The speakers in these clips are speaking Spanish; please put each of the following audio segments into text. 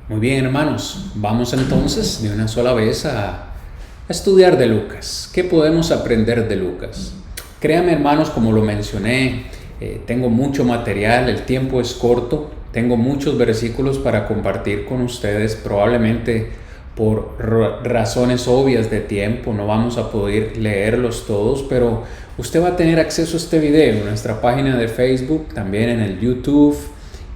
Muy bien, hermanos, vamos entonces de una sola vez a estudiar de Lucas. ¿Qué podemos aprender de Lucas? Créanme, hermanos, como lo mencioné, tengo mucho material, el tiempo es corto, tengo muchos versículos para compartir con ustedes. Probablemente por razones obvias de tiempo no vamos a poder leerlos todos, pero usted va a tener acceso a este video en nuestra página de Facebook, también en el YouTube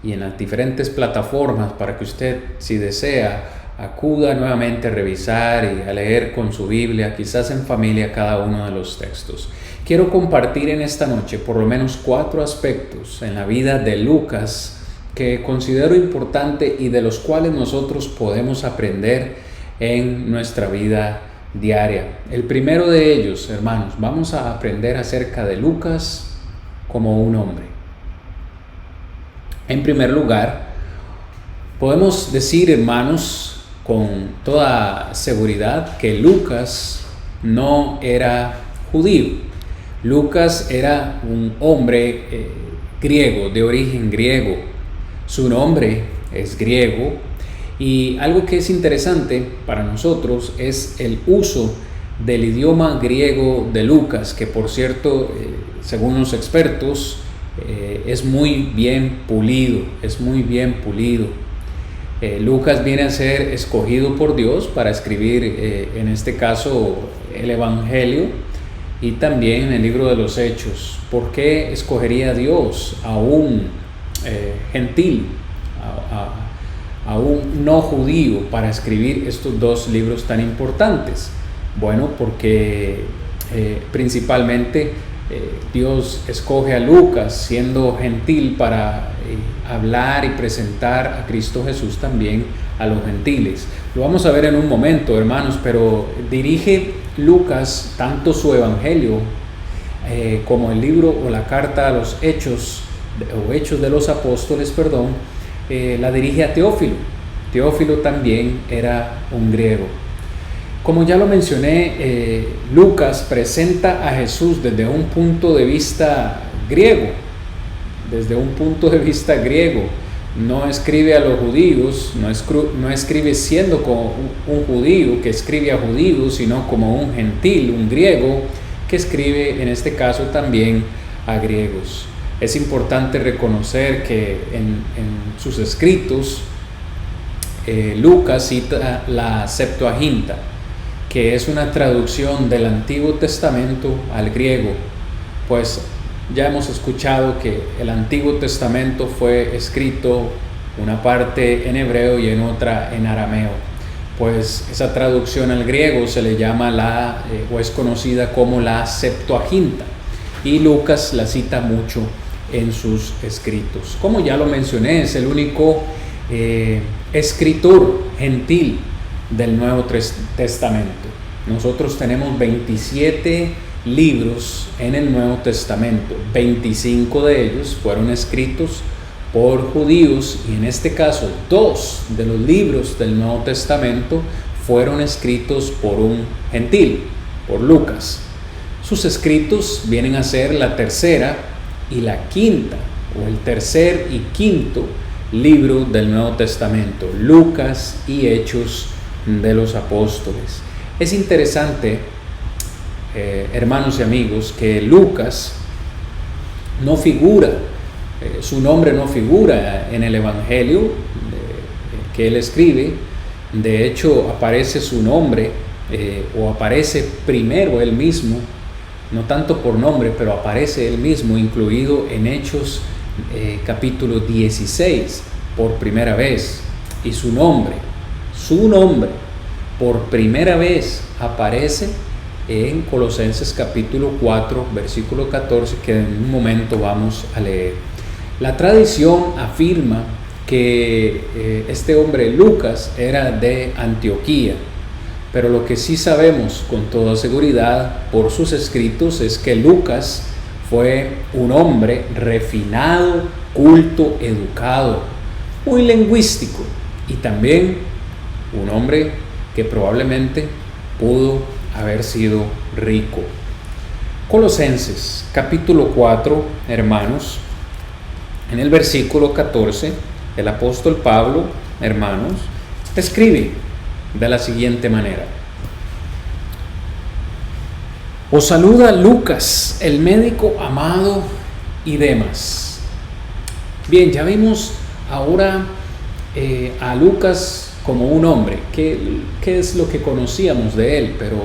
y en las diferentes plataformas para que usted, si desea, acuda nuevamente a revisar y a leer con su Biblia, quizás en familia, cada uno de los textos. Quiero compartir en esta noche por lo menos 4 aspectos en la vida de Lucas que considero importante y de los cuales nosotros podemos aprender en nuestra vida diaria. El primero de ellos, hermanos, vamos a aprender acerca de Lucas como un hombre. En primer lugar, podemos decir, hermanos, con toda seguridad que Lucas no era judío. Lucas era un hombre griego, de origen griego. Su nombre es griego y algo que es interesante para nosotros es el uso del idioma griego de Lucas, que por cierto, según los expertos, es muy bien pulido, Lucas viene a ser escogido por Dios para escribir, en este caso, el Evangelio y también el libro de los Hechos. ¿Por qué escogería Dios a un gentil, a un no judío para escribir estos 2 libros tan importantes? Bueno, porque principalmente Dios escoge a Lucas siendo gentil para hablar y presentar a Cristo Jesús también a los gentiles. Lo vamos a ver en un momento, hermanos, pero dirige Lucas tanto su evangelio como el libro o la carta a los Hechos de los Apóstoles, la dirige a Teófilo. Teófilo también era un griego. Como ya lo mencioné, Lucas presenta a Jesús desde un punto de vista griego. No escribe a los judíos, no escribe siendo como un judío que escribe a judíos, sino como un gentil, un griego, que escribe en este caso también a griegos. Es importante reconocer que en sus escritos Lucas cita la Septuaginta, que es una traducción del Antiguo Testamento al griego, pues ya hemos escuchado que el Antiguo Testamento fue escrito una parte en hebreo y en otra en arameo. Pues esa traducción al griego se le llama o es conocida como la Septuaginta, y Lucas la cita mucho en sus escritos. Como ya lo mencioné, es el único escritor gentil del Nuevo Testamento. Nosotros tenemos 27 libros en el Nuevo Testamento. 25 de ellos fueron escritos por judíos y en este caso 2 de los libros del Nuevo Testamento fueron escritos por un gentil, por Lucas. Sus escritos vienen a ser la tercera y la quinta, o el tercer y quinto libro del Nuevo Testamento, Lucas y Hechos de los Apóstoles. Es interesante, hermanos y amigos, que Lucas no figura, su nombre no figura en el Evangelio que él escribe. De hecho, aparece su nombre o aparece primero él mismo, no tanto por nombre, pero aparece él mismo incluido en Hechos capítulo 16 por primera vez, y su nombre por primera vez aparece en Colosenses capítulo 4 versículo 14, que en un momento vamos a leer. La tradición afirma que este hombre Lucas era de Antioquía, pero lo que sí sabemos con toda seguridad por sus escritos es que Lucas fue un hombre refinado, culto, educado, muy lingüístico y también un hombre que probablemente pudo haber sido rico. Colosenses capítulo 4, hermanos, en el versículo 14, el apóstol Pablo, hermanos, escribe de la siguiente manera: os saluda Lucas, el médico amado, y Demas. Bien, ya vimos ahora a Lucas como un hombre. ¿Qué es lo que conocíamos de él? Pero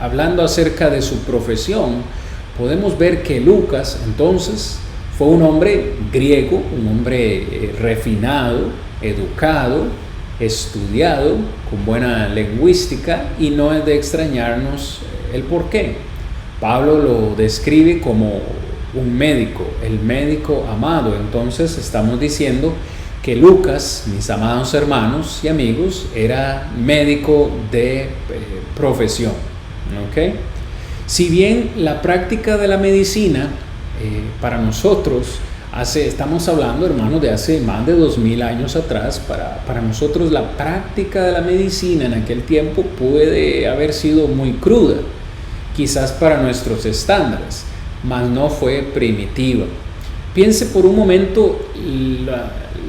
hablando acerca de su profesión, podemos ver que Lucas entonces fue un hombre griego, un hombre refinado, educado, estudiado, con buena lingüística, y no es de extrañarnos el por qué. Pablo lo describe como un médico, el médico amado. Entonces estamos diciendo que Lucas, mis amados hermanos y amigos, era médico de profesión. ¿Okay? Si bien la práctica de la medicina para nosotros, estamos hablando, hermanos, de hace más de 2000 años atrás, para nosotros la práctica de la medicina en aquel tiempo puede haber sido muy cruda, quizás para nuestros estándares, mas no fue primitiva. Piense por un momento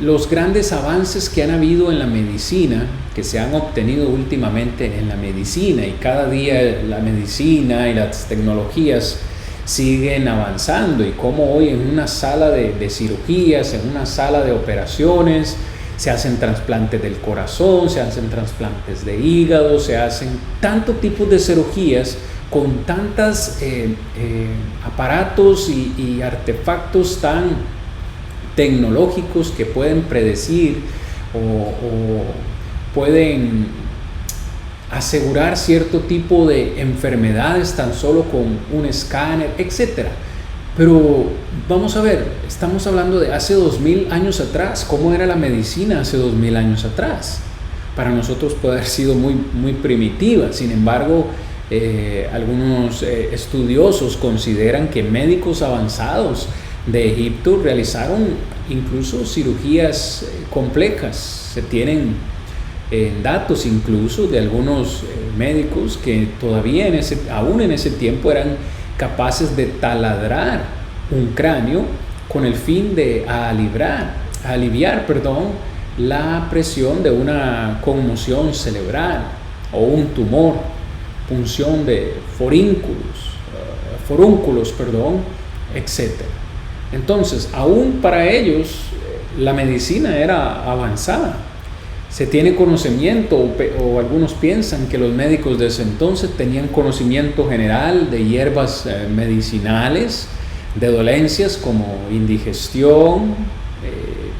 los grandes avances que han habido en la medicina, que se han obtenido últimamente en la medicina, y cada día la medicina y las tecnologías siguen avanzando, y como hoy en una sala de cirugías, en una sala de operaciones, se hacen trasplantes del corazón, se hacen trasplantes de hígado, se hacen tantos tipos de cirugías con tantos aparatos y artefactos tan tecnológicos que pueden predecir o pueden asegurar cierto tipo de enfermedades tan solo con un escáner, etc. Pero vamos a ver, estamos hablando de hace 2000 años atrás. ¿Cómo era la medicina hace 2000 años atrás? Para nosotros puede haber sido muy primitiva. Sin embargo, algunos estudiosos consideran que médicos avanzados de Egipto realizaron incluso cirugías complejas. Se tienen datos incluso de algunos médicos que todavía aún en ese tiempo eran capaces de taladrar un cráneo con el fin de aliviar la presión de una conmoción cerebral o un tumor, punción de forúnculos, etc. Entonces, aún para ellos la medicina era avanzada. Se tiene conocimiento, o algunos piensan que los médicos de ese entonces tenían conocimiento general de hierbas medicinales, de dolencias como indigestión,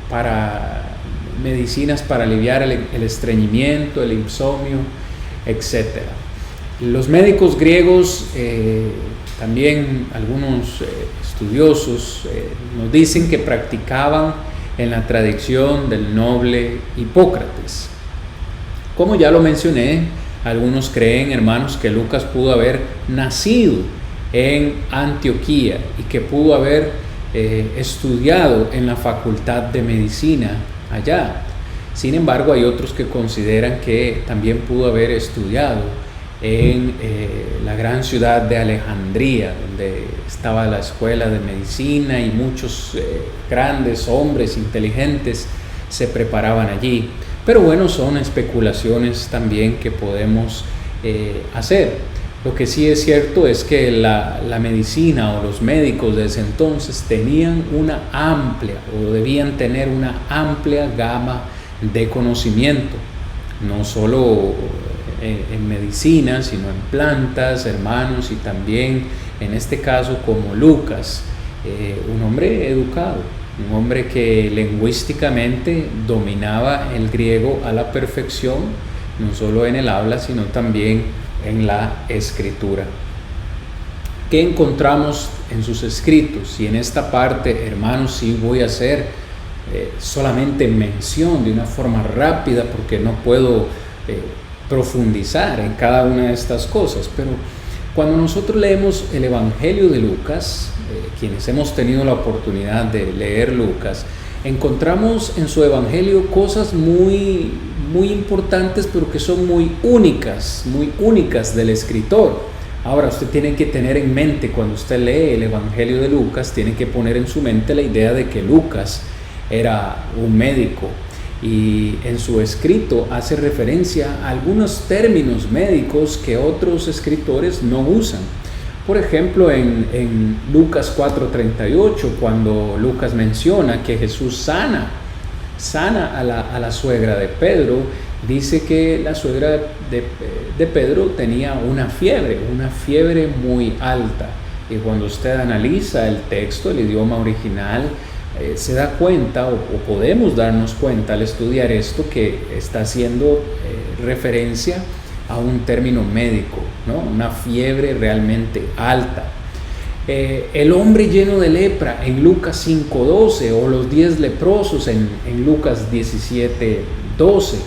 para medicinas para aliviar el estreñimiento, el insomnio, etc. Los médicos griegos, también algunos estudiosos nos dicen que practicaban en la tradición del noble Hipócrates. Como ya lo mencioné, algunos creen, hermanos, que Lucas pudo haber nacido en Antioquía y que pudo haber estudiado en la Facultad de Medicina allá. Sin embargo, hay otros que consideran que también pudo haber estudiado en la gran ciudad de Alejandría, donde estaba la escuela de medicina, y muchos grandes hombres inteligentes se preparaban allí. Pero bueno, son especulaciones también que podemos hacer. Lo que sí es cierto es que la medicina o los médicos de ese entonces tenían debían tener una amplia gama de conocimiento, no solo en medicina, sino en plantas, hermanos, y también en este caso como Lucas, un hombre educado, un hombre que lingüísticamente dominaba el griego a la perfección, no solo en el habla, sino también en la escritura. ¿Qué encontramos en sus escritos? Y en esta parte, hermanos, sí voy a hacer solamente mención de una forma rápida, porque no puedo profundizar en cada una de estas cosas. Pero cuando nosotros leemos el Evangelio de Lucas, quienes hemos tenido la oportunidad de leer Lucas, encontramos en su Evangelio cosas muy importantes, pero que son muy únicas del escritor. Ahora, usted tiene que tener en mente, cuando usted lee el Evangelio de Lucas, tiene que poner en su mente la idea de que Lucas era un médico, y en su escrito hace referencia a algunos términos médicos que otros escritores no usan. Por ejemplo, en Lucas 4:38, cuando Lucas menciona que Jesús sana a la suegra de Pedro, dice que la suegra de Pedro tenía una fiebre muy alta. Y cuando usted analiza el texto, el idioma original, se da cuenta, o podemos darnos cuenta al estudiar esto, que está haciendo referencia a un término médico, ¿no? Una fiebre realmente alta. El hombre lleno de lepra en Lucas 5:12, o los 10 leprosos en Lucas 17:12,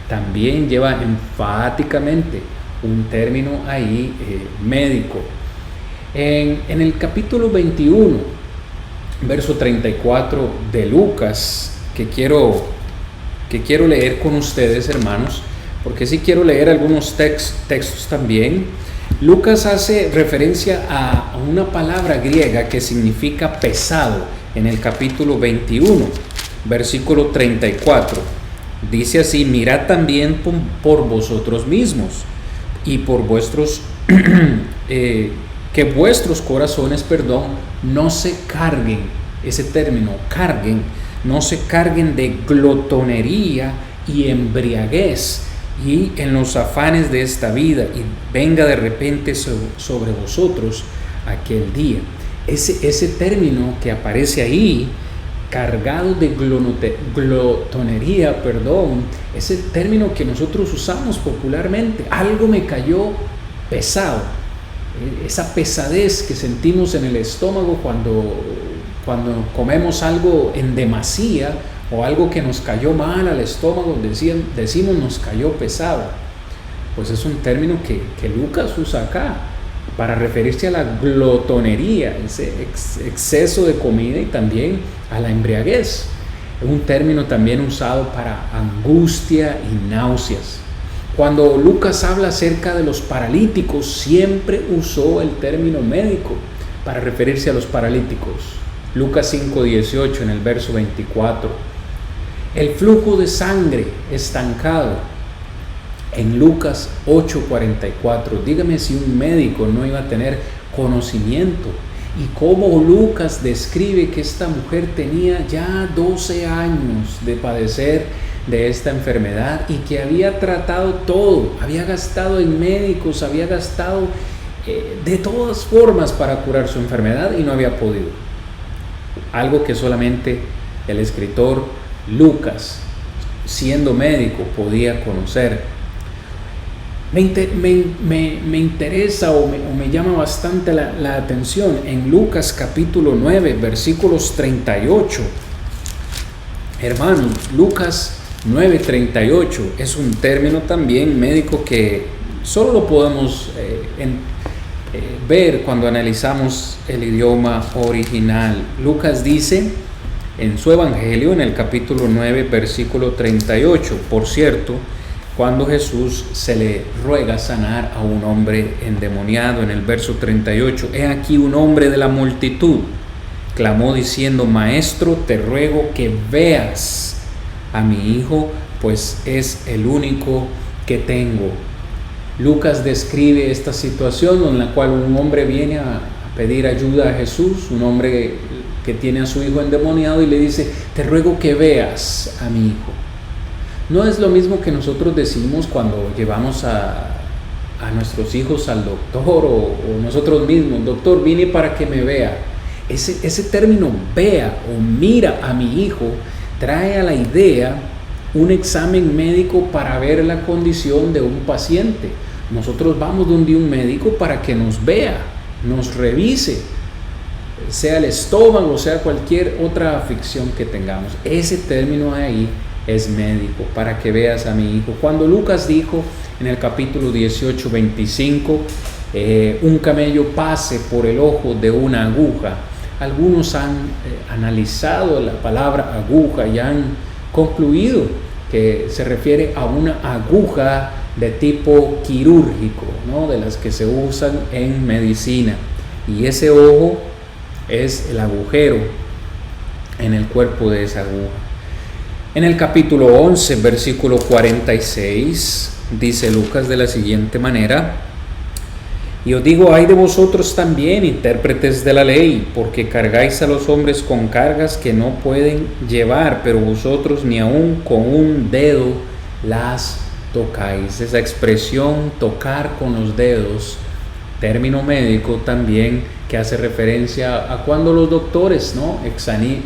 también lleva enfáticamente un término ahí médico. En el capítulo 21, verso 34 de Lucas, que quiero leer con ustedes, hermanos, porque sí quiero leer algunos textos también. Lucas hace referencia a una palabra griega que significa pesado en el capítulo 21, versículo 34. Dice así: mirad también por vosotros mismos y por vuestros que vuestros corazones, no se carguen, ese término, carguen, no se carguen de glotonería y embriaguez y en los afanes de esta vida, y venga de repente sobre vosotros aquel día. Ese término que aparece ahí, cargado de glotonería, es el término que nosotros usamos popularmente. Algo me cayó pesado. Esa pesadez que sentimos en el estómago cuando comemos algo en demasía, o algo que nos cayó mal al estómago, decimos nos cayó pesado. Pues es un término que Lucas usa acá para referirse a la glotonería, ese exceso de comida, y también a la embriaguez. Es un término también usado para angustia y náuseas. Cuando Lucas habla acerca de los paralíticos, siempre usó el término médico para referirse a los paralíticos. Lucas 5:18, en el verso 24. El flujo de sangre estancado en Lucas 8:44. Dígame si un médico no iba a tener conocimiento. Y cómo Lucas describe que esta mujer tenía ya 12 años de padecer de esta enfermedad, y que había tratado todo, había gastado en médicos, había gastado de todas formas para curar su enfermedad y no había podido. Algo que solamente el escritor Lucas, siendo médico, podía conocer. Me interesa o me llama bastante la atención en Lucas capítulo 9, versículos 38. Hermanos, Lucas 9:38 es un término también médico que solo lo podemos ver cuando analizamos el idioma original. Lucas dice en su evangelio, en el capítulo 9, versículo 38, por cierto, cuando Jesús se le ruega sanar a un hombre endemoniado, en el verso 38, he aquí un hombre de la multitud clamó diciendo: Maestro, te ruego que veas a mi hijo, pues es el único que tengo. Lucas describe esta situación en la cual un hombre viene a pedir ayuda a Jesús, un hombre que tiene a su hijo endemoniado, y le dice: te ruego que veas a mi hijo. No es lo mismo que nosotros decimos cuando llevamos a nuestros hijos al doctor, o nosotros mismos: doctor, vine para que me vea. Ese término vea o mira a mi hijo trae a la idea un examen médico para ver la condición de un paciente. Nosotros vamos donde un médico para que nos vea, nos revise, sea el estómago, sea cualquier otra afección que tengamos. Ese término ahí es médico, para que veas a mi hijo. Cuando Lucas dijo en el capítulo 18:25, un camello pase por el ojo de una aguja, algunos han analizado la palabra aguja y han concluido que se refiere a una aguja de tipo quirúrgico, ¿no? De las que se usan en medicina. Y ese ojo es el agujero en el cuerpo de esa aguja. En el capítulo 11, versículo 46, dice Lucas de la siguiente manera: y os digo, ay de vosotros también, intérpretes de la ley, porque cargáis a los hombres con cargas que no pueden llevar, pero vosotros ni aun con un dedo las tocáis. Esa expresión, tocar con los dedos, término médico también, que hace referencia a cuando los doctores, ¿no?,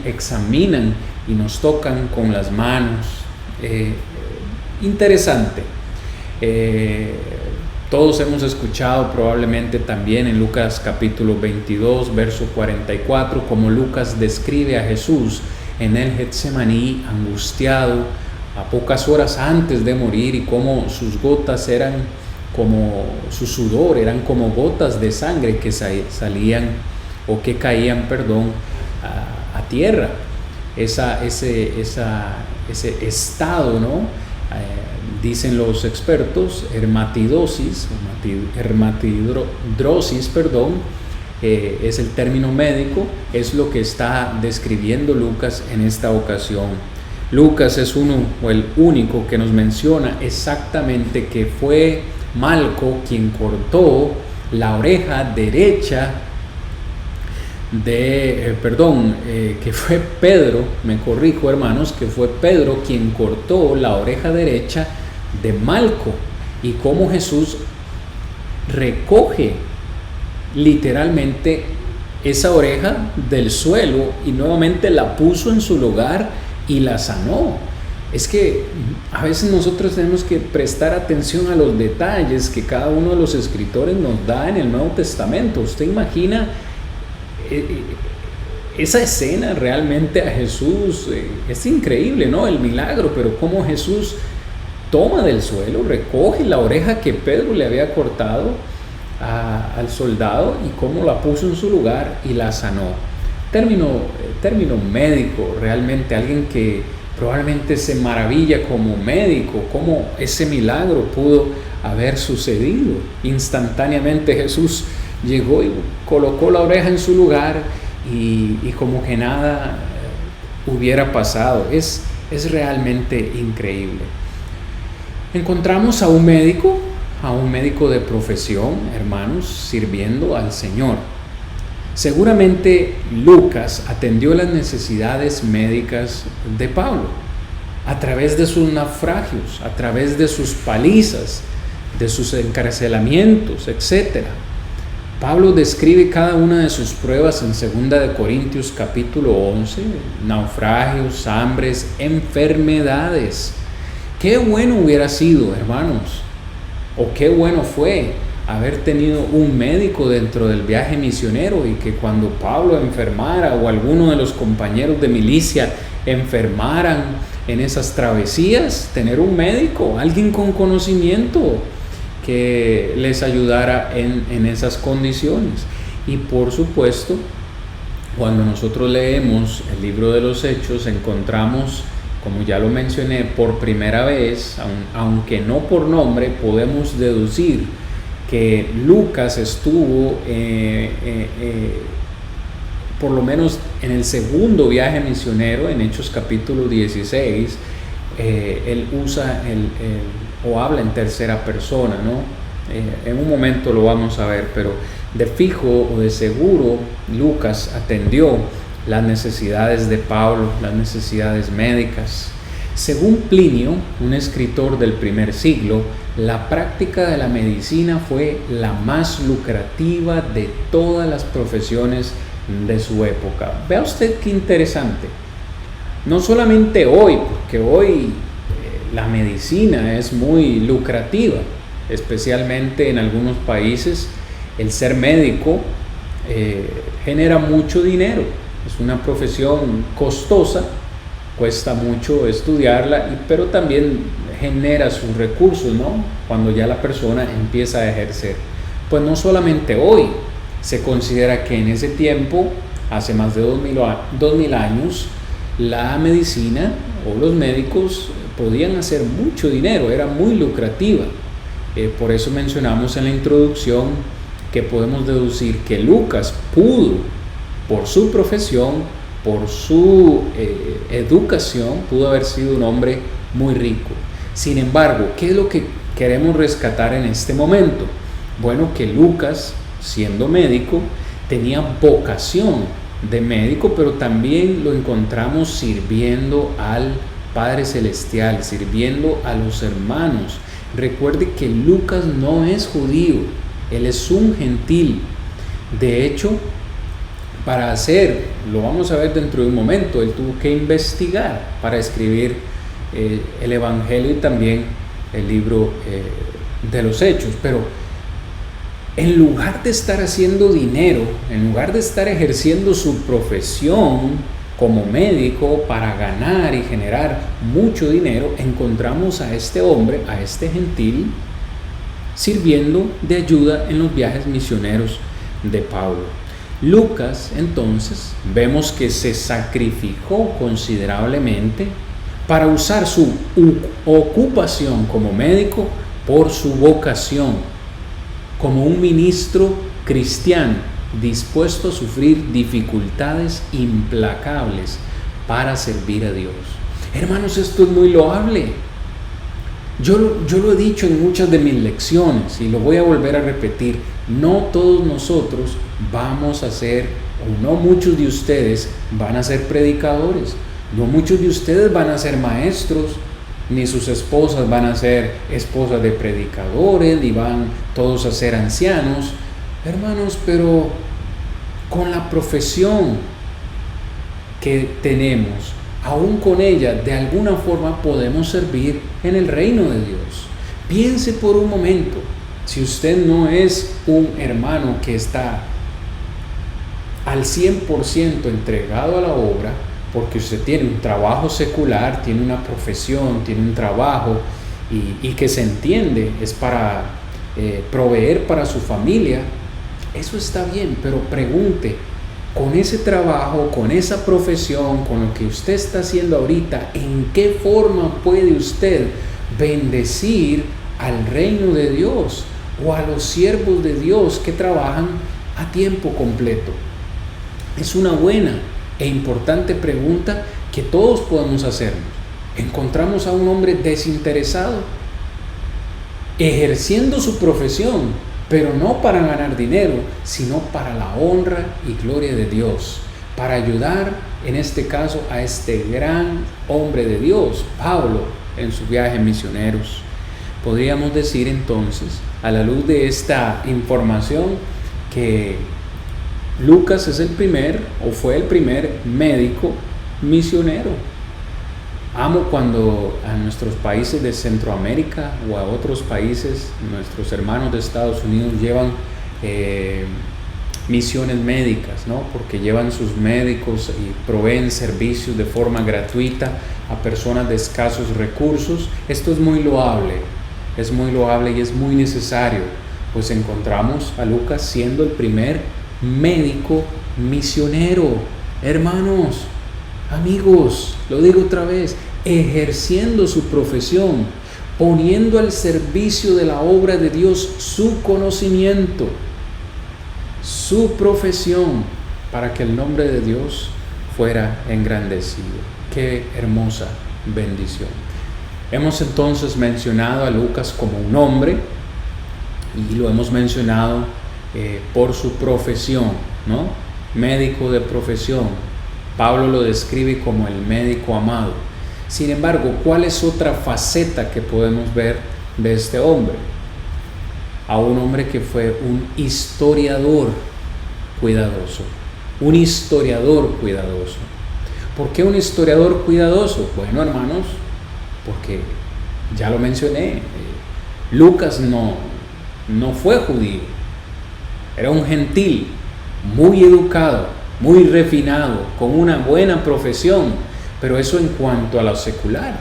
examinan y nos tocan con las manos. Interesante. Todos hemos escuchado probablemente también en Lucas capítulo 22, verso 44, como Lucas describe a Jesús en el Getsemaní, angustiado, a pocas horas antes de morir, y cómo sus gotas eran como, su sudor eran como gotas de sangre que salían o que caían, a tierra. Ese estado, ¿no? Dicen los expertos, hermatidrosis, es el término médico, es lo que está describiendo Lucas en esta ocasión. Lucas es el único que nos menciona exactamente que fue Malco quien cortó la oreja derecha que fue Pedro, me corrijo hermanos, que fue Pedro quien cortó la oreja derecha de Malco, y cómo Jesús recoge literalmente esa oreja del suelo y nuevamente la puso en su lugar y la sanó. Es que a veces nosotros tenemos que prestar atención a los detalles que cada uno de los escritores nos da en el Nuevo Testamento. Usted imagina esa escena realmente a Jesús, es increíble, ¿no?, el milagro, pero cómo Jesús toma del suelo, recoge la oreja que Pedro le había cortado al soldado y cómo la puso en su lugar y la sanó. Término médico, realmente alguien que probablemente se maravilla como médico, cómo ese milagro pudo haber sucedido. Instantáneamente Jesús llegó y colocó la oreja en su lugar y como que nada hubiera pasado. Es realmente increíble. Encontramos a un médico de profesión, hermanos, sirviendo al Señor. Seguramente Lucas atendió las necesidades médicas de Pablo a través de sus naufragios, a través de sus palizas, de sus encarcelamientos, etc. Pablo describe cada una de sus pruebas en 2 Corintios capítulo 11, naufragios, hambres, enfermedades. Qué bueno hubiera sido, hermanos, o qué bueno fue haber tenido un médico dentro del viaje misionero, y que cuando Pablo enfermara o alguno de los compañeros de milicia enfermaran en esas travesías, tener un médico, alguien con conocimiento que les ayudara en esas condiciones. Y por supuesto, cuando nosotros leemos el libro de los Hechos, encontramos, como ya lo mencioné, por primera vez, aunque no por nombre, podemos deducir que Lucas estuvo por lo menos en el segundo viaje misionero, en Hechos capítulo 16. Él usa o habla en tercera persona, ¿no? En un momento lo vamos a ver, pero de fijo o de seguro Lucas atendió las necesidades de Pablo, las necesidades médicas. Según Plinio, un escritor del primer siglo, la práctica de la medicina fue la más lucrativa de todas las profesiones de su época. Vea usted qué interesante. No solamente hoy, porque hoy la medicina es muy lucrativa, especialmente en algunos países el ser médico genera mucho dinero. Es una profesión costosa, cuesta mucho estudiarla, pero también genera sus recursos, ¿no?, cuando ya la persona empieza a ejercer. Pues no solamente hoy, se considera que en ese tiempo, hace más de 2000 años, la medicina o los médicos podían hacer mucho dinero, era muy lucrativa. Por eso mencionamos en la introducción que podemos deducir que Lucas pudo, por su profesión, por su educación, pudo haber sido un hombre muy rico. Sin embargo, ¿qué es lo que queremos rescatar en este momento? Bueno, que Lucas, siendo médico, tenía vocación de médico, pero también lo encontramos sirviendo al Padre Celestial, sirviendo a los hermanos. Recuerde que Lucas no es judío, él es un gentil. De hecho, para hacer, lo vamos a ver dentro de un momento, él tuvo que investigar para escribir el Evangelio y también el libro de los Hechos. Pero en lugar de estar haciendo dinero, en lugar de estar ejerciendo su profesión como médico para ganar y generar mucho dinero, encontramos a este hombre, a este gentil, sirviendo de ayuda en los viajes misioneros de Pablo. Lucas, entonces, vemos que se sacrificó considerablemente para usar su ocupación como médico por su vocación, como un ministro cristiano dispuesto a sufrir dificultades implacables para servir a Dios. Hermanos, esto es muy loable. Yo lo he dicho en muchas de mis lecciones y lo voy a volver a repetir. No todos nosotros vamos a ser, o no muchos de ustedes van a ser predicadores, no muchos de ustedes van a ser maestros, ni sus esposas van a ser esposas de predicadores, ni van todos a ser ancianos. Hermanos, pero con la profesión que tenemos, aún con ella, de alguna forma podemos servir en el reino de Dios. Piense por un momento, si usted no es un hermano que está al 100% entregado a la obra, porque usted tiene un trabajo secular, tiene una profesión, tiene un trabajo y que se entiende, es para proveer para su familia, eso está bien, pero pregunte, con ese trabajo, con esa profesión, con lo que usted está haciendo ahorita, ¿en qué forma puede usted bendecir al reino de Dios o a los siervos de Dios que trabajan a tiempo completo? Es una buena e importante pregunta que todos podemos hacernos. Encontramos a un hombre desinteresado, ejerciendo su profesión, pero no para ganar dinero, sino para la honra y gloria de Dios, para ayudar, en este caso, a este gran hombre de Dios, Pablo, en su viaje misioneros. Podríamos decir entonces, a la luz de esta información, que Lucas es el primer, o fue el primer médico misionero. Amo cuando a nuestros países de Centroamérica o a otros países, nuestros hermanos de Estados Unidos llevan misiones médicas, ¿no? Porque llevan sus médicos y proveen servicios de forma gratuita a personas de escasos recursos. Esto es muy loable y es muy necesario, pues encontramos a Lucas siendo el primer médico misionero. Hermanos, amigos, lo digo otra vez, ejerciendo su profesión, poniendo al servicio de la obra de Dios su conocimiento, su profesión, para que el nombre de Dios fuera engrandecido. Qué hermosa bendición. Hemos entonces mencionado a Lucas como un hombre y lo hemos mencionado por su profesión, ¿no? Médico de profesión. Pablo lo describe como el médico amado. Sin embargo, ¿cuál es otra faceta que podemos ver de este hombre? A un hombre que fue un historiador cuidadoso. Un historiador cuidadoso. ¿Por qué un historiador cuidadoso? Bueno, hermanos, porque ya lo mencioné, Lucas no fue judío, era un gentil, muy educado, muy refinado, con una buena profesión, pero eso en cuanto a lo secular.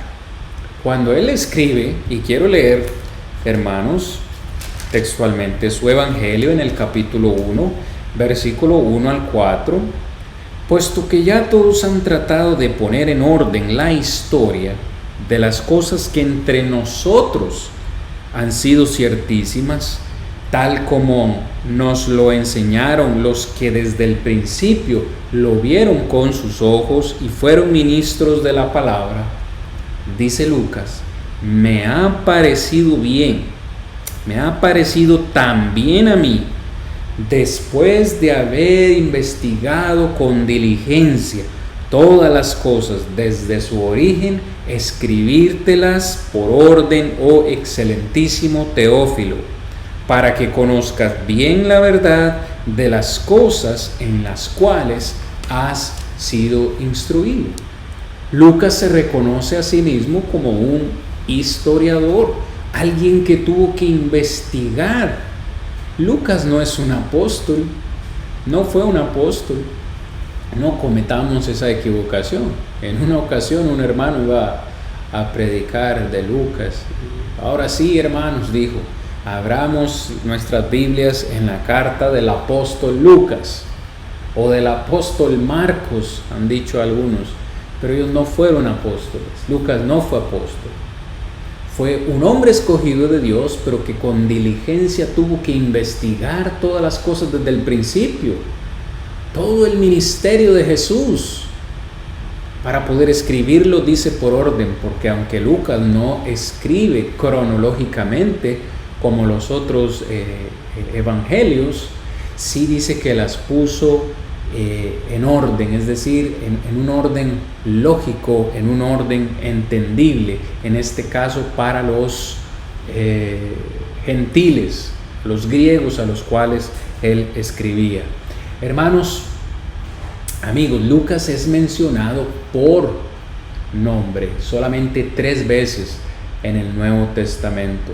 Cuando él escribe, y quiero leer, hermanos, textualmente su evangelio en el capítulo 1, versículo 1 al 4, puesto que ya todos han tratado de poner en orden la historia de las cosas que entre nosotros han sido ciertísimas, tal como nos lo enseñaron los que desde el principio lo vieron con sus ojos y fueron ministros de la palabra, dice Lucas, me ha parecido bien, me ha parecido tan bien a mí, después de haber investigado con diligencia todas las cosas desde su origen, escribírtelas por orden, oh excelentísimo Teófilo, para que conozcas bien la verdad de las cosas en las cuales has sido instruido. Lucas se reconoce a sí mismo como un historiador, alguien que tuvo que investigar. Lucas no es un apóstol, no fue un apóstol. No cometamos esa equivocación. En una ocasión un hermano iba a predicar de Lucas. Ahora sí, hermanos, dijo, abramos nuestras Biblias en la carta del apóstol Lucas o del apóstol Marcos, han dicho algunos, pero ellos no fueron apóstoles. Lucas no fue apóstol. Fue un hombre escogido de Dios, pero que con diligencia tuvo que investigar todas las cosas desde el principio, todo el ministerio de Jesús, para poder escribirlo, dice por orden, porque aunque Lucas no escribe cronológicamente como los otros evangelios, sí dice que las puso en orden, es decir, en un orden lógico, en un orden entendible, en este caso para los gentiles, los griegos a los cuales él escribía. Hermanos, amigos, Lucas es mencionado por nombre solamente 3 veces en el Nuevo Testamento.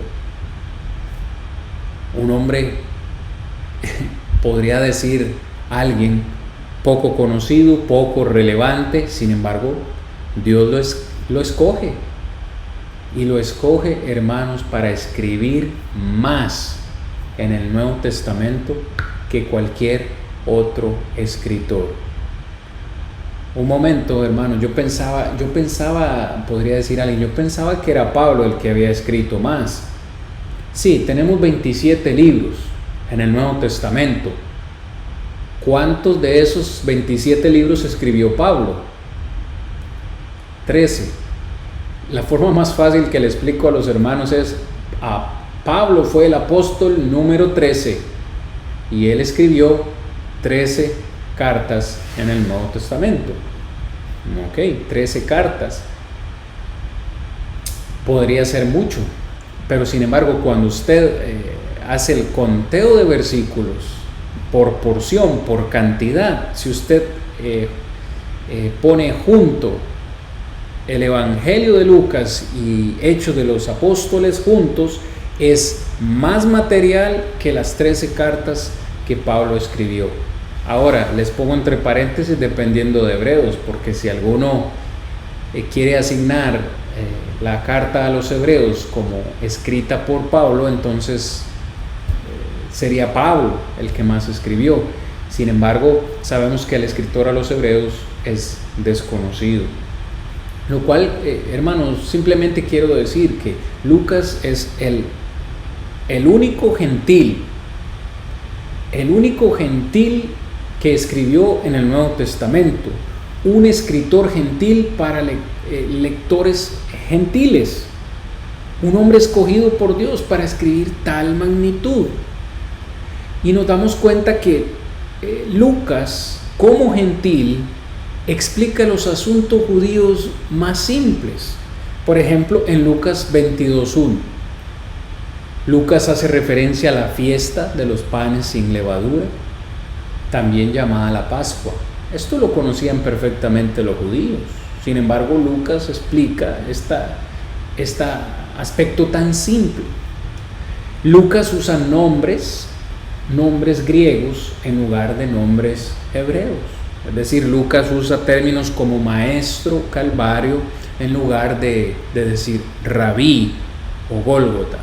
Un hombre, podría decir alguien poco conocido, poco relevante, sin embargo, Dios lo escoge. Y lo escoge, hermanos, para escribir más en el Nuevo Testamento que cualquier otro escritor. Un momento, hermano, yo pensaba, podría decir alguien, yo pensaba que era Pablo el que había escrito más. Sí, tenemos 27 libros en el Nuevo Testamento. ¿Cuántos de esos 27 libros escribió Pablo? 13. La forma más fácil que le explico a los hermanos es, Pablo fue el apóstol número 13 y él escribió 13 cartas en el Nuevo Testamento. Ok, 13 cartas. Podría ser mucho, pero sin embargo, cuando usted hace el conteo de versículos por porción, por cantidad, si usted pone junto el Evangelio de Lucas y Hechos de los Apóstoles juntos, es más material que las 13 cartas que Pablo escribió. Ahora, les pongo entre paréntesis dependiendo de Hebreos, porque si alguno quiere asignar la carta a los Hebreos como escrita por Pablo, entonces sería Pablo el que más escribió. Sin embargo, sabemos que el escritor a los Hebreos es desconocido. Lo cual, hermanos, simplemente quiero decir que Lucas es el único gentil que escribió en el Nuevo Testamento, un escritor gentil para lectores gentiles, un hombre escogido por Dios para escribir tal magnitud. Y nos damos cuenta que Lucas, como gentil, explica los asuntos judíos más simples. Por ejemplo, en Lucas 22:1, Lucas hace referencia a la fiesta de los panes sin levadura, también llamada la Pascua. Esto lo conocían perfectamente los judíos. Sin embargo, Lucas explica este aspecto tan simple. Lucas usa nombres griegos en lugar de nombres hebreos. Es decir, Lucas usa términos como maestro, calvario, en lugar de decir rabí o Gólgota.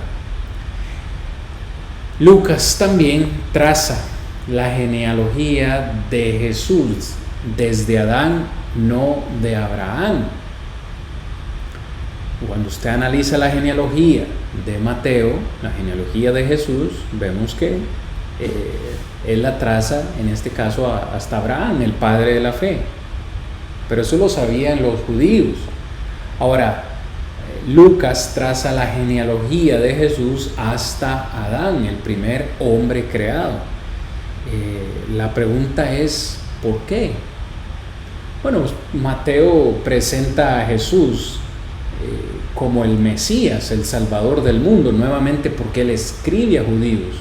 Lucas también traza la genealogía de Jesús desde Adán, no de Abraham. Cuando usted analiza la genealogía de Mateo, la genealogía de Jesús, vemos que él la traza, en este caso, hasta Abraham, el padre de la fe. Pero eso lo sabían los judíos. Ahora, Lucas traza la genealogía de Jesús hasta Adán, el primer hombre creado. La pregunta es, ¿por qué? Bueno, Mateo presenta a Jesús como el Mesías, el Salvador del mundo, nuevamente porque él escribe a judíos.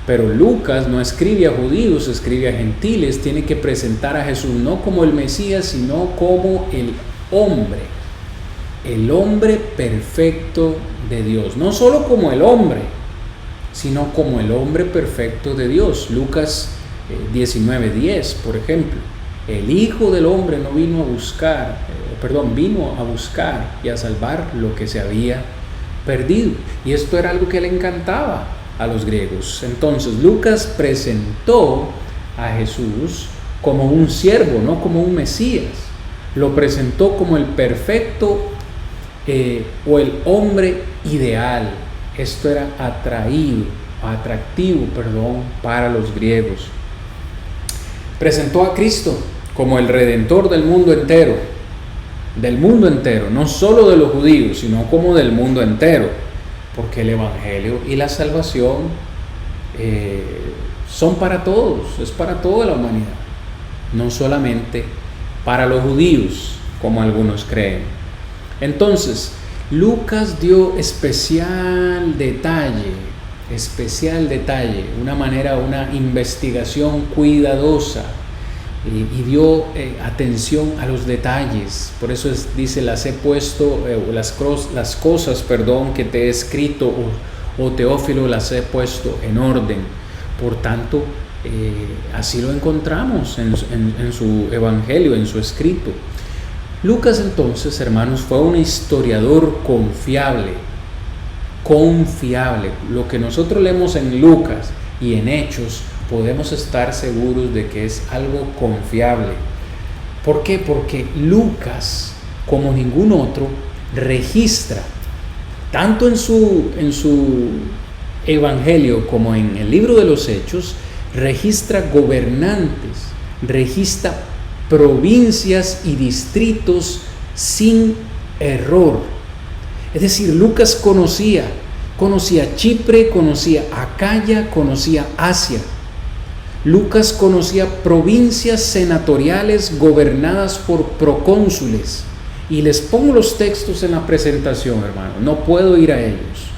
Pero Lucas no escribe a judíos, escribe a gentiles. Tiene que presentar a Jesús no como el Mesías, sino como el hombre perfecto de Dios. No solo como el hombre, sino como el hombre perfecto de Dios. Lucas 19:10, por ejemplo. El Hijo del Hombre no vino a buscar, vino a buscar y a salvar lo que se había perdido. Y esto era algo que le encantaba a los griegos. Entonces Lucas presentó a Jesús como un siervo, no como un Mesías. Lo presentó como el perfecto o el hombre ideal. Esto era atractivo para los griegos. Presentó a Cristo como el Redentor del mundo entero, no solo de los judíos, sino como del mundo entero, porque el Evangelio y la salvación son para todos, es para toda la humanidad, no solamente para los judíos, como algunos creen. Entonces, Lucas dio especial detalle, una investigación cuidadosa, y dio atención a los detalles. Por eso dice, las he puesto, las cosas que te he escrito, o Teófilo, las he puesto en orden. Por tanto, así lo encontramos en su evangelio, en su escrito. Lucas, entonces, hermanos, fue un historiador confiable. Lo que nosotros leemos en Lucas y en Hechos, podemos estar seguros de que es algo confiable. ¿Por qué? Porque Lucas, como ningún otro, registra, tanto en su evangelio como en el libro de los Hechos, registra gobernantes, registra provincias y distritos sin error. Es decir, Lucas conocía Chipre, conocía Acaya, conocía Asia. Lucas conocía provincias senatoriales gobernadas por procónsules. Y les pongo los textos en la presentación, hermano, no puedo ir a ellos.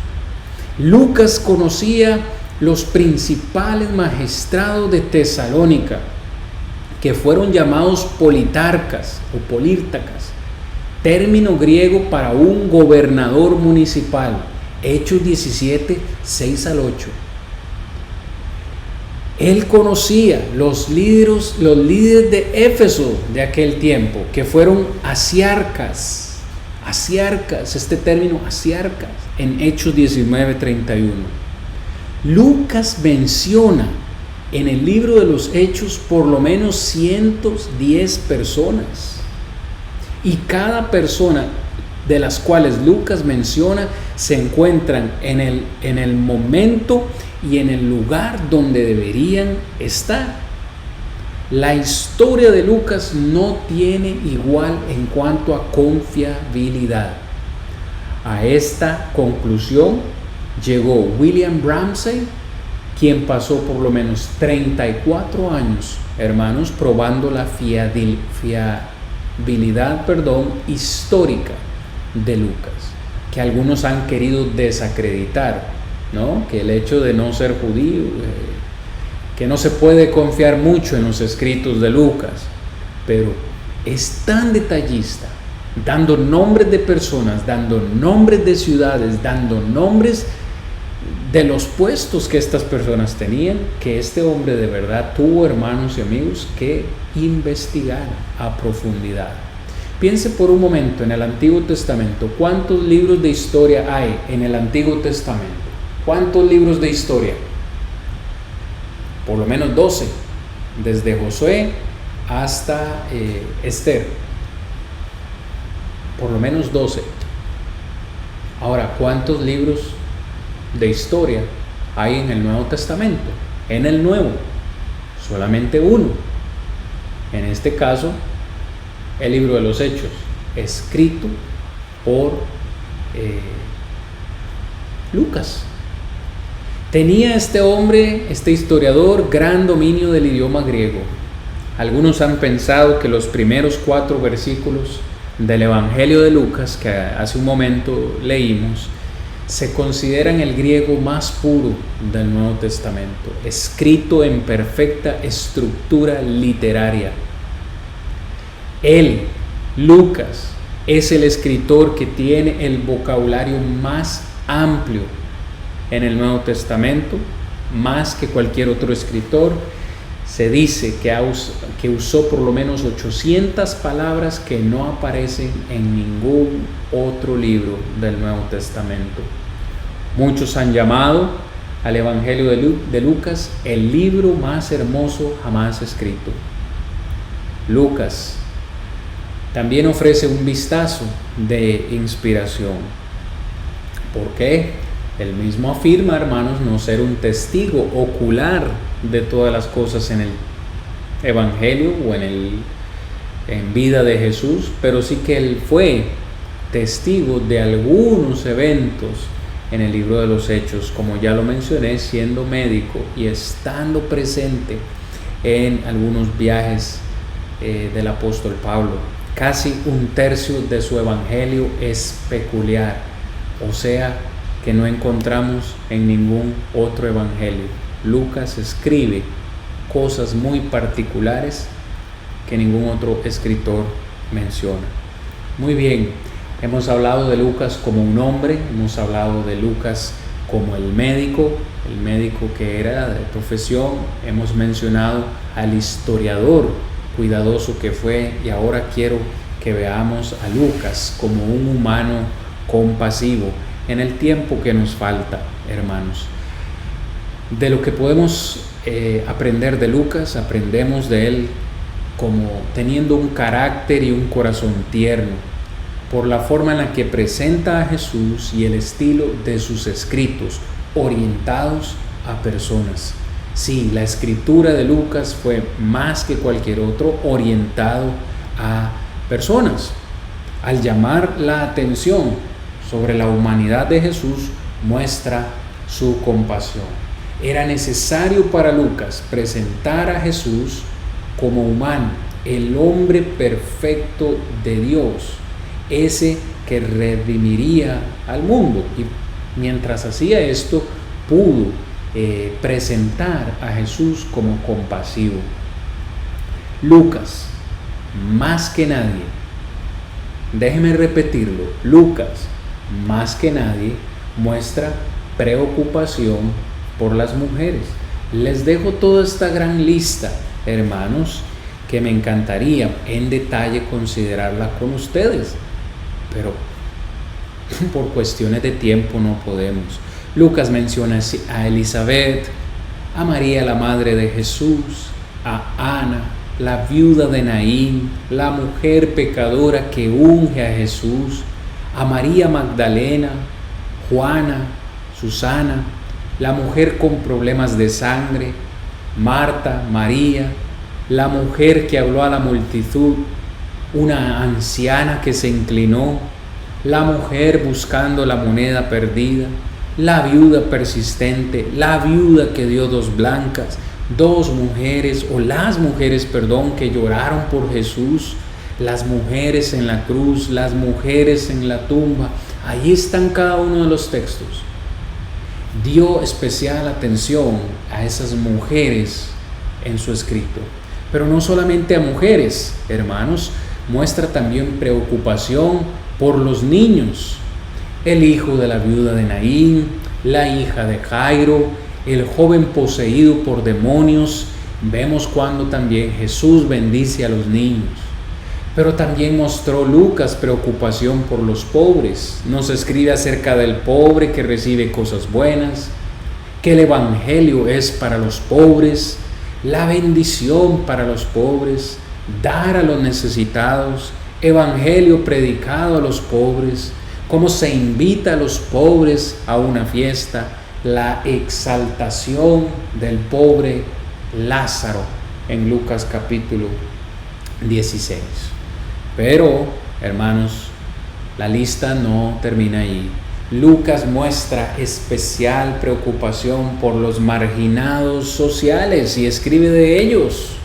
Lucas conocía los principales magistrados de Tesalónica, que fueron llamados politarcas o polírtacas, término griego para un gobernador municipal. Hechos 17, 6 al 8. Él conocía los líderes de Éfeso de aquel tiempo, que fueron asiarcas, este término asiarcas, en Hechos 19, 31. Lucas menciona en el libro de los Hechos por lo menos 110 personas, y cada persona de las cuales Lucas menciona se encuentran en el momento y en el lugar donde deberían estar. La historia de Lucas no tiene igual en cuanto a confiabilidad. A esta conclusión llegó William Ramsay, quien pasó por lo menos 34 años, hermanos, probando la fiabilidad histórica de Lucas, que algunos han querido desacreditar, ¿no? Que el hecho de no ser judío, que no se puede confiar mucho en los escritos de Lucas, pero es tan detallista, dando nombres de personas, dando nombres de ciudades, dando nombres de los puestos que estas personas tenían, que este hombre de verdad tuvo, hermanos y amigos, que investigar a profundidad. Piense por un momento en el Antiguo Testamento. ¿Cuántos libros de historia hay en el Antiguo Testamento? ¿Cuántos libros de historia? Por lo menos 12, desde Josué hasta Esther. Por lo menos 12. Ahora, ¿cuántos libros de historia hay en el Nuevo Testamento? En el Nuevo, solamente uno. En este caso, el libro de los Hechos, escrito por Lucas. Tenía este hombre, este historiador, gran dominio del idioma griego. Algunos han pensado que los primeros 4 versículos del Evangelio de Lucas, que hace un momento leímos, se consideran el griego más puro del Nuevo Testamento, escrito en perfecta estructura literaria. Él, Lucas, es el escritor que tiene el vocabulario más amplio en el Nuevo Testamento, más que cualquier otro escritor. Se dice que usó por lo menos 800 palabras que no aparecen en ningún otro libro del Nuevo Testamento. Muchos han llamado al Evangelio de Lucas el libro más hermoso jamás escrito. Lucas también ofrece un vistazo de inspiración. ¿Por qué? Él mismo afirma, hermanos, no ser un testigo ocular de todas las cosas en el Evangelio o en vida de Jesús, pero sí que él fue testigo de algunos eventos en el libro de los Hechos, como ya lo mencioné, siendo médico y estando presente en algunos viajes del apóstol Pablo. Casi 1/3 de su Evangelio es peculiar, o sea, que no encontramos en ningún otro evangelio. Lucas escribe cosas muy particulares que ningún otro escritor menciona. Muy bien, hemos hablado de Lucas como un hombre, hemos hablado de Lucas como el médico que era de profesión, hemos mencionado al historiador cuidadoso que fue, y ahora quiero que veamos a Lucas como un humano compasivo en el tiempo que nos falta, hermanos. De lo que podemos aprender de Lucas, aprendemos de él como teniendo un carácter y un corazón tierno, por la forma en la que presenta a Jesús y el estilo de sus escritos, orientados a personas. Sí, la escritura de Lucas fue más que cualquier otro orientado a personas. Al llamar la atención sobre la humanidad de Jesús, muestra su compasión. Era necesario para Lucas presentar a Jesús como humano, el hombre perfecto de Dios, ese que redimiría al mundo. Y mientras hacía esto, pudo presentar a Jesús como compasivo. Lucas, más que nadie, déjeme repetirlo, Lucas, más que nadie, muestra preocupación por las mujeres. Les dejo toda esta gran lista, hermanos, que me encantaría en detalle considerarla con ustedes, pero por cuestiones de tiempo no podemos. Lucas menciona a Elizabeth, a María, la madre de Jesús, a Ana, la viuda de Naín, la mujer pecadora que unge a Jesús, a María Magdalena, Juana, Susana, la mujer con problemas de sangre, Marta, María, la mujer que habló a la multitud, una anciana que se inclinó, la mujer buscando la moneda perdida, la viuda persistente, la viuda que dio 2 blancas, 2 mujeres, o las mujeres, que lloraron por Jesús, las mujeres en la cruz, las mujeres en la tumba. Ahí están cada uno de los textos. Dio especial atención a esas mujeres en su escrito. Pero no solamente a mujeres, hermanos, muestra también preocupación por los niños. El hijo de la viuda de Naín, la hija de Jairo, el joven poseído por demonios. Vemos cuando también Jesús bendice a los niños. Pero también mostró Lucas preocupación por los pobres. Nos escribe acerca del pobre que recibe cosas buenas, que el evangelio es para los pobres, la bendición para los pobres, dar a los necesitados, evangelio predicado a los pobres, cómo se invita a los pobres a una fiesta, la exaltación del pobre Lázaro en Lucas capítulo 16. Pero, hermanos, la lista no termina ahí. Lucas muestra especial preocupación por los marginados sociales y escribe de ellos.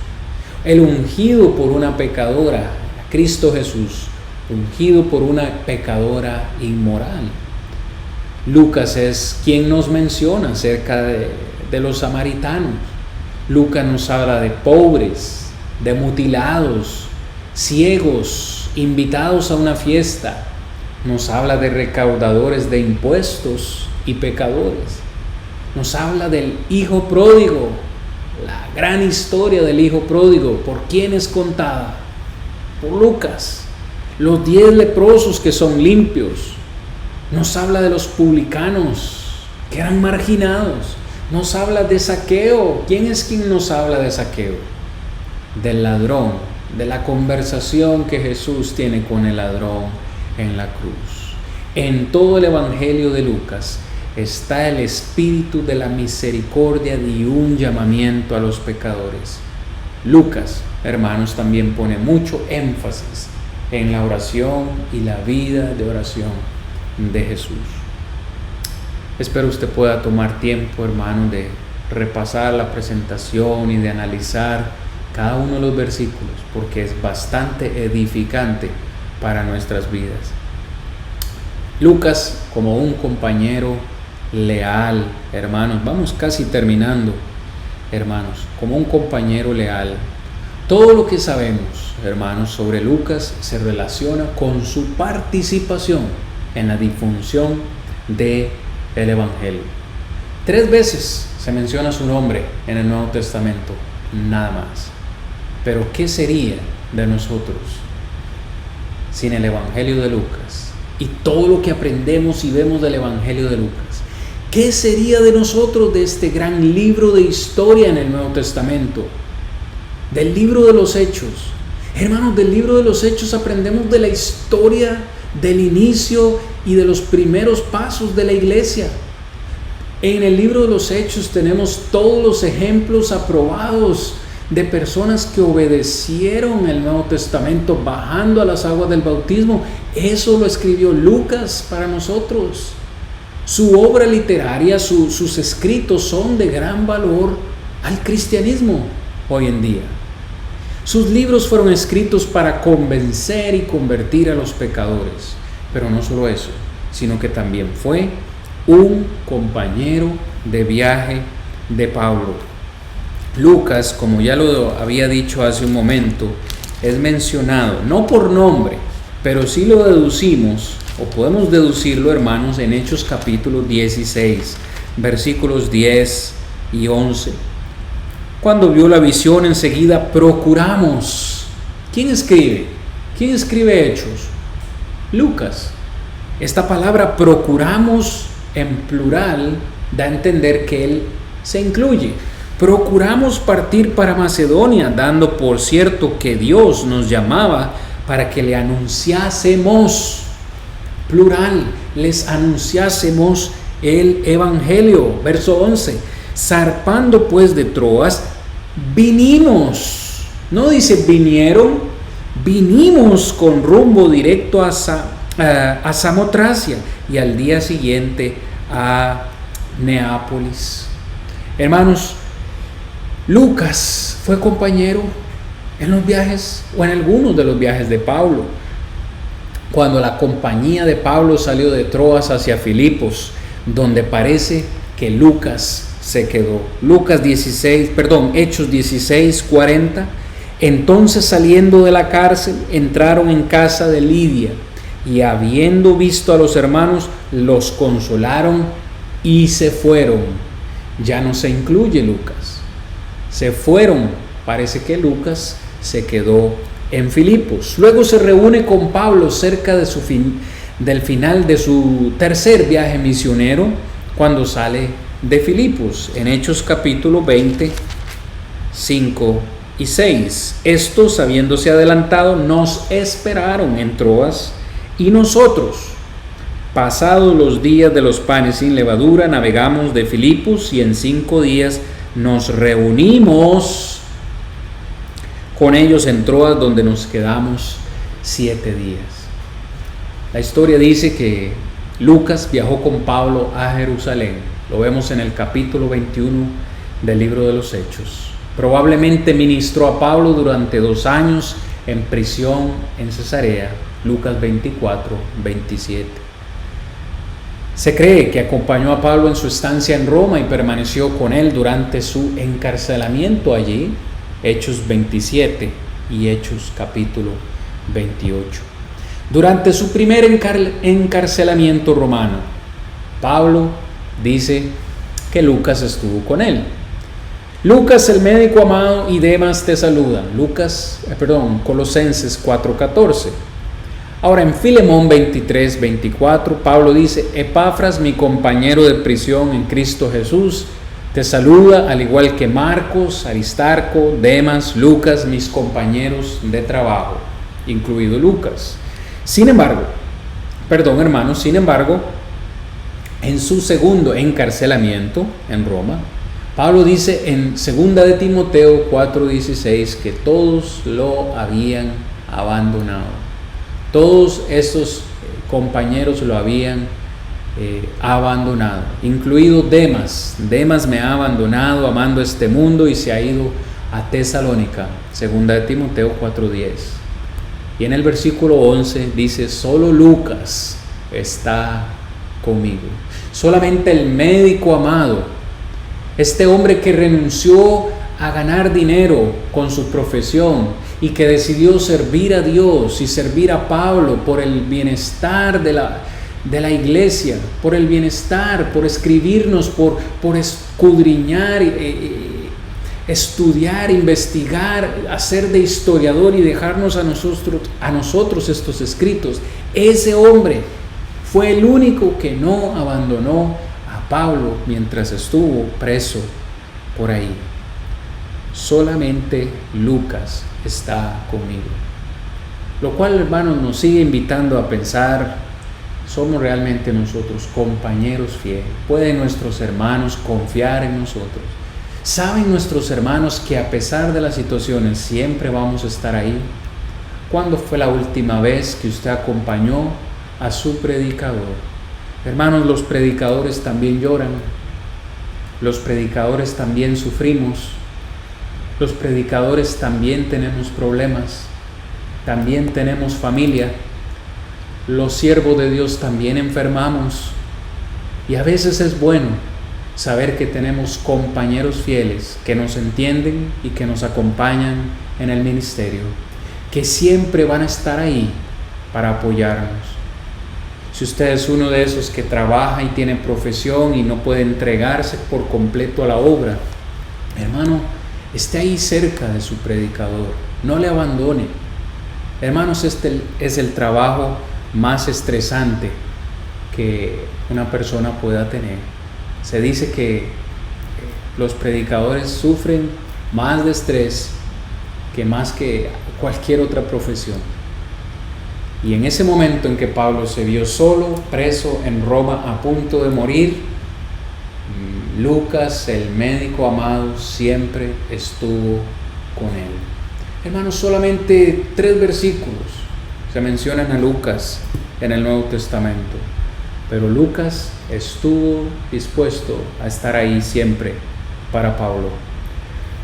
El ungido por una pecadora, Cristo Jesús, ungido por una pecadora inmoral. Lucas es quien nos menciona acerca de los samaritanos. Lucas nos habla de pobres, de mutilados, ciegos, invitados a una fiesta. Nos habla de recaudadores de impuestos y pecadores. Nos habla del hijo pródigo, la gran historia del hijo pródigo. ¿Por quién es contada? Por Lucas. Los 10 leprosos que son limpios. Nos habla de los publicanos que eran marginados. Nos habla de Zaqueo. ¿Quién es quien nos habla de Zaqueo? Del ladrón, de la conversación que Jesús tiene con el ladrón en la cruz. En todo el Evangelio de Lucas está el espíritu de la misericordia y un llamamiento a los pecadores. Lucas, hermanos, también pone mucho énfasis en la oración y la vida de oración de Jesús. Espero usted pueda tomar tiempo, hermano, de repasar la presentación y de analizar cada uno de los versículos, porque es bastante edificante para nuestras vidas. Lucas, como un compañero leal, hermanos, vamos casi terminando, hermanos, como un compañero leal. Todo lo que sabemos, hermanos, sobre Lucas se relaciona con su participación en la difusión del Evangelio. 3 veces se menciona su nombre en el Nuevo Testamento, nada más. Pero ¿qué sería de nosotros sin el Evangelio de Lucas y todo lo que aprendemos y vemos del Evangelio de Lucas? ¿Qué sería de nosotros, de este gran libro de historia en el Nuevo Testamento? Del libro de los Hechos. Hermanos, del libro de los Hechos aprendemos de la historia, del inicio y de los primeros pasos de la iglesia. En el libro de los Hechos tenemos todos los ejemplos aprobados de personas que obedecieron el Nuevo Testamento bajando a las aguas del bautismo. Eso lo escribió Lucas para nosotros. Su obra literaria, sus escritos son de gran valor al cristianismo hoy en día. Sus libros fueron escritos para convencer y convertir a los pecadores. Pero no solo eso, sino que también fue un compañero de viaje de Pablo. Lucas, como ya lo había dicho hace un momento, es mencionado, no por nombre, pero sí lo deducimos, o podemos deducirlo, hermanos, en Hechos capítulo 16, versículos 10 y 11. Cuando vio la visión, enseguida procuramos. ¿Quién escribe? ¿Quién escribe Hechos? Lucas. Esta palabra procuramos en plural da a entender que él se incluye. Procuramos partir para Macedonia, dando por cierto que Dios nos llamaba para que le anunciásemos, plural, les anunciásemos el Evangelio. Verso 11, zarpando pues de Troas, vinimos, no dice vinieron, vinimos con rumbo directo a Samotracia y al día siguiente a Neápolis. Hermanos, Lucas fue compañero en los viajes o en algunos de los viajes de Pablo. Cuando la compañía de Pablo salió de Troas hacia Filipos, donde parece que Lucas se quedó. Hechos 16:40. Entonces, saliendo de la cárcel, entraron en casa de Lidia y habiendo visto a los hermanos, los consolaron y se fueron. Ya no se incluye Lucas. Se fueron. Parece que Lucas se quedó en Filipos. Luego se reúne con Pablo cerca de del final de su tercer viaje misionero, cuando sale de Filipos, en Hechos capítulo 20, 5 y 6. Estos, habiéndose adelantado, nos esperaron en Troas, y nosotros, pasados los días de los panes sin levadura, navegamos de Filipos y en 5 días nos reunimos con ellos en Troas, donde nos quedamos 7 días. La historia dice que Lucas viajó con Pablo a Jerusalén. Lo vemos en el capítulo 21 del libro de los Hechos. Probablemente ministró a Pablo durante 2 años en prisión en Cesarea. Lucas 24, 27. Se cree que acompañó a Pablo en su estancia en Roma y permaneció con él durante su encarcelamiento allí. Hechos 27 y Hechos capítulo 28. Durante su primer encarcelamiento romano, Pablo dice que Lucas estuvo con él. Lucas, el médico amado, y Demas te saludan. Colosenses 4:14. Ahora en Filemón 23:24, Pablo dice: Epafras, mi compañero de prisión en Cristo Jesús, te saluda, al igual que Marcos, Aristarco, Demas, Lucas, mis compañeros de trabajo, incluido Lucas. Sin embargo, en su segundo encarcelamiento en Roma, Pablo dice en 2 de Timoteo 4:16 que todos lo habían abandonado. Todos estos compañeros lo habían abandonado, incluido Demas. Demas me ha abandonado amando este mundo y se ha ido a Tesalónica. 2 de Timoteo 4:10. Y en el versículo 11 dice: solo Lucas está conmigo. Solamente el médico amado, este hombre que renunció a ganar dinero con su profesión y que decidió servir a Dios y servir a Pablo por el bienestar de la iglesia, por el bienestar, por escribirnos, por escudriñar, estudiar, investigar, hacer de historiador y dejarnos a nosotros estos escritos. Ese hombre fue el único que no abandonó a Pablo mientras estuvo preso por ahí. Solamente Lucas está conmigo. Lo cual, hermanos, nos sigue invitando a pensar: ¿somos realmente nosotros compañeros fieles? ¿Pueden nuestros hermanos confiar en nosotros? ¿Saben nuestros hermanos que a pesar de las situaciones siempre vamos a estar ahí? ¿Cuándo fue la última vez que usted acompañó a su predicador? Hermanos, los predicadores también lloran. Los predicadores también sufrimos. Los predicadores también tenemos problemas. También tenemos familia. Los siervos de Dios también enfermamos. Y a veces es bueno saber que tenemos compañeros fieles que nos entienden y que nos acompañan en el ministerio, que siempre van a estar ahí para apoyarnos. Si usted es uno de esos que trabaja y tiene profesión y no puede entregarse por completo a la obra, hermano, esté ahí cerca de su predicador, no le abandone. Hermanos, este es el trabajo más estresante que una persona pueda tener. Se dice que los predicadores sufren más de estrés que cualquier otra profesión. Y en ese momento en que Pablo se vio solo, preso en Roma, a punto de morir, Lucas, el médico amado, siempre estuvo con él. Hermanos, solamente 3 versículos se mencionan a Lucas en el Nuevo Testamento, pero Lucas estuvo dispuesto a estar ahí siempre para Pablo.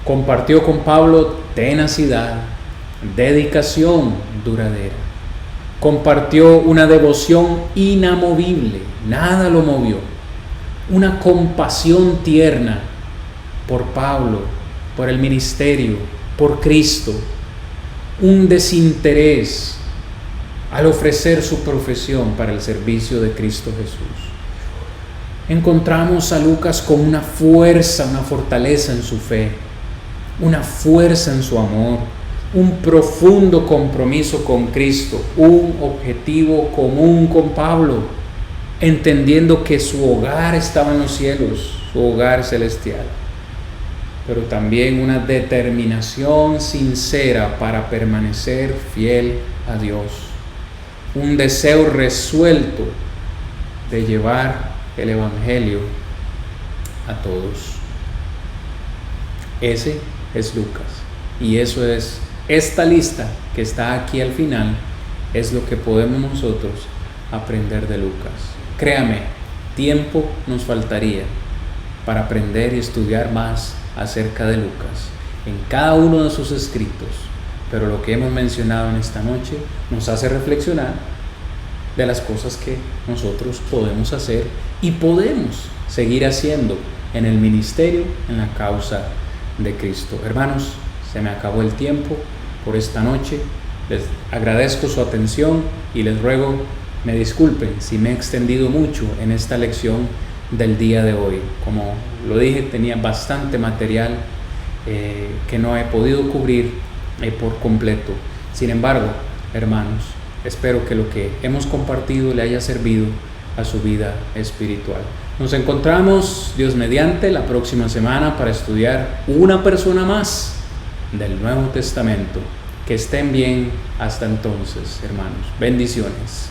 Compartió con Pablo tenacidad, dedicación duradera. Compartió una devoción inamovible, nada lo movió. Una compasión tierna por Pablo, por el ministerio, por Cristo. Un desinterés al ofrecer su profesión para el servicio de Cristo Jesús. Encontramos a Lucas con una fuerza, una fortaleza en su fe, una fuerza en su amor, un profundo compromiso con Cristo, un objetivo común con Pablo, entendiendo que su hogar estaba en los cielos, su hogar celestial, pero también una determinación sincera para permanecer fiel a Dios, un deseo resuelto de llevar el Evangelio a todos. Ese es Lucas. Y eso es, esta lista que está aquí al final, es lo que podemos nosotros aprender de Lucas. Créame, tiempo nos faltaría para aprender y estudiar más acerca de Lucas en cada uno de sus escritos, pero lo que hemos mencionado en esta noche nos hace reflexionar de las cosas que nosotros podemos hacer y podemos seguir haciendo en el ministerio, en la causa de Cristo. Hermanos, se me acabó el tiempo por esta noche. Les agradezco su atención y les ruego me disculpen si me he extendido mucho en esta lección del día de hoy. Como lo dije, tenía bastante material que no he podido cubrir por completo. Sin embargo, hermanos, espero que lo que hemos compartido le haya servido a su vida espiritual. Nos encontramos, Dios mediante, la próxima semana para estudiar una persona más del Nuevo Testamento. Que estén bien hasta entonces, hermanos. Bendiciones.